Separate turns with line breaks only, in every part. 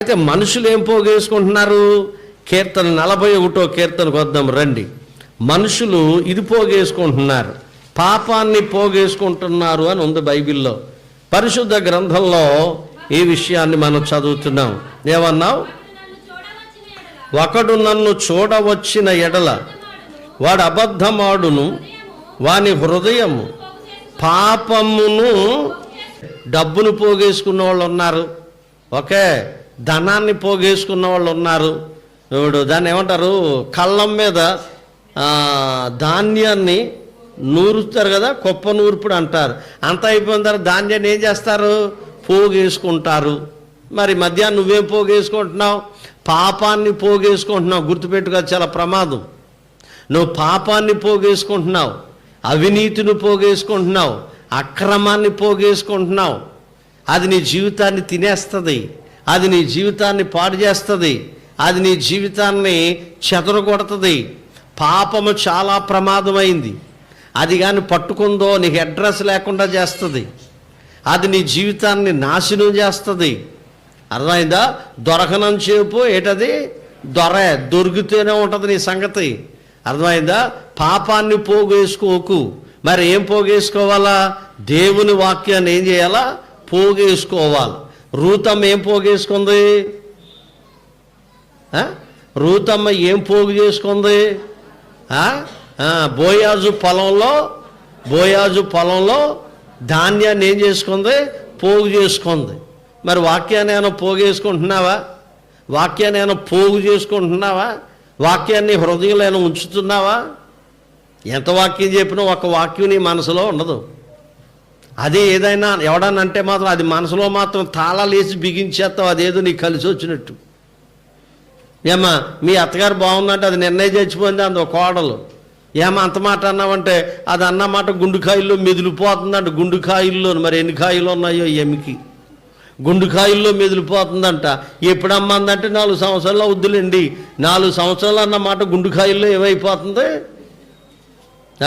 అయితే మనుషులు ఏం పోగేసుకుంటున్నారు? కీర్తన 41 కీర్తనకు వద్దాం రండి. మనుషులు ఇది పోగేసుకుంటున్నారు, పాపాన్ని పోగేసుకుంటున్నారు అని ఉంది బైబిల్లో. పరిశుద్ధ గ్రంథంలో ఈ విషయాన్ని మనం చదువుతున్నాం. ఏమన్నావు? ఒకడు నన్ను చూడవచ్చిన ఎడల వాడు అబద్ధమాడును, వాని హృదయము పాపమును. డబ్బును పోగేసుకున్న వాళ్ళు ఉన్నారు, ఓకే, ధనాన్ని పోగేసుకున్న వాళ్ళు ఉన్నారు. ఇప్పుడు దాన్ని ఏమంటారు? కళ్ళం మీద ధాన్యాన్ని నూరుస్తారు కదా, కుప్ప నూర్పుడు అంటారు. అంత అయిపోయిన తర్వాత ధాన్యాన్ని ఏం చేస్తారు? పోగేసుకుంటారు. మరి మధ్యాహ్నం నువ్వేం పోగేసుకుంటున్నావు? పాపాన్ని పోగేసుకుంటున్నావు. గుర్తుపెట్టుగా, చాలా ప్రమాదం. నువ్వు పాపాన్ని పోగేసుకుంటున్నావు, అవినీతిని పోగేసుకుంటున్నావు, అక్రమాన్ని పోగేసుకుంటున్నావు. అది నీ జీవితాన్ని తినేస్తుంది, అది నీ జీవితాన్ని పాడు చేస్తుంది, అది నీ జీవితాన్ని చెదరగొడుతుంది. పాపము చాలా ప్రమాదమైంది. అది కానీ పట్టుకుందో నీకు అడ్రస్ లేకుండా చేస్తుంది, అది నీ జీవితాన్ని నాశనం చేస్తుంది. అర్థమైందా? దొరకనంచేపు ఏటది దొరికితేనే ఉంటుంది నీ సంగతి. అర్థమైందా? పాపాన్ని పోగేసుకోకు. మరి ఏం పోగేసుకోవాలా? దేవుని వాక్యాన్ని ఏం చేయాలా? పోగేసుకోవాలి. రూతమ్మ ఏం పోగేసుకుంది? రూతమ్మ ఏం పోగు చేసుకుంది? బోయాజు పొలంలో ధాన్యాన్ని ఏం చేసుకుంది? పోగు చేసుకుంది. మరి వాక్యాన్ని ఏమైనా పోగేసుకుంటున్నావా? వాక్యాన్ని ఏమైనా పోగు చేసుకుంటున్నావా? వాక్యాన్ని హృదయంలో ఏమైనా ఉంచుతున్నావా? ఎంత వాక్యం చెప్పినా ఒక వాక్యం నీ మనసులో ఉండదు. అదే ఏదైనా ఎవడన్నా అంటే మాత్రం అది మనసులో మాత్రం తాళాలు వేసి బిగించేస్తావు, అదేదో నీకు కలిసి వచ్చినట్టు. ఏమా మీ అత్తగారు బాగుందంటే అది నిర్ణయం చచ్చిపోయింది అంత కోడలు. ఏమా అంత మాట అన్నావంటే అది అన్నమాట గుండుకాయల్లో మెదిలిపోతుందంట. గుండుకాయల్లో మరి ఎన్ని కాయలు ఉన్నాయో ఎమికి గుండుకాయల్లో మెదిలిపోతుందంట. ఎప్పుడు అమ్మందంటే 4 సంవత్సరాలు వద్దులేండి. 4 సంవత్సరాలు అన్నమాట గుండుకాయల్లో ఏమైపోతుంది?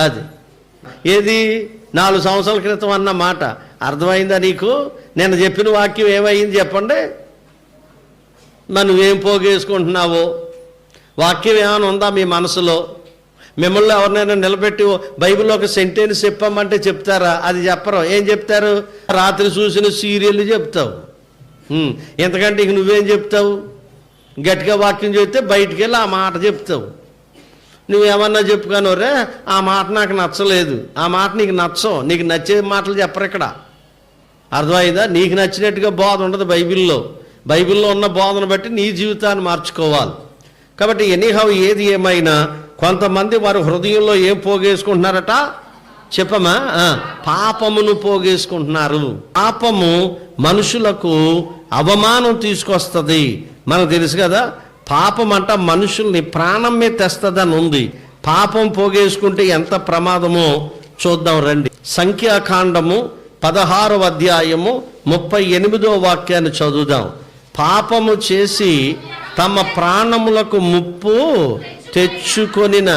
అది ఏది 4 సంవత్సరాల క్రితం అన్న మాట అర్థమైందా నీకు? నేను చెప్పిన వాక్యం ఏమైంది చెప్పండి. మరి నువ్వేం పోగేసుకుంటున్నావో? వాక్యం ఏమైనా ఉందా మీ మనసులో? మిమ్మల్ని ఎవరినైనా నిలబెట్టి బైబిల్లో ఒక సెంటెన్స్ చెప్పామంటే చెప్తారా? అది చెప్పరు. ఏం చెప్తారు? రాత్రి చూసిన సీరియల్ చెప్తావు. ఎంతకంటే ఇక నువ్వేం చెప్తావు? గట్టిగా వాక్యం చెప్తే బయటికి వెళ్ళి ఆ మాట చెప్తావు. నువ్వేమన్నా చెప్పుకోనోరే ఆ మాట నాకు నచ్చలేదు, ఆ మాట నీకు నచ్చవు, నీకు నచ్చే మాటలు చెప్పరు ఇక్కడ. అర్థమైందా? నీకు నచ్చినట్టుగా బోధ ఉండదు బైబిల్లో. బైబిల్లో ఉన్న బోధన బట్టి నీ జీవితాన్ని మార్చుకోవాలి. కాబట్టి ఎనీహౌ ఏది ఏమైనా కొంతమంది వారు హృదయంలో ఏం పోగేసుకుంటున్నారట చెప్పమా? పాపమును పోగేసుకుంటున్నారు. పాపము మనుషులకు అవమానం తీసుకొస్తుంది. మనకు తెలుసు కదా, పాపం అంట మనుషుల్ని ప్రాణం మీద తెస్తుందని ఉంది. పాపం పోగేసుకుంటే ఎంత ప్రమాదమో చూద్దాం రండి. సంఖ్యాకాండము 16వ అధ్యాయము 38వ వాక్యాన్ని చదువుదాం. పాపము చేసి తమ ప్రాణములకు ముప్పు తెచ్చుకొనిన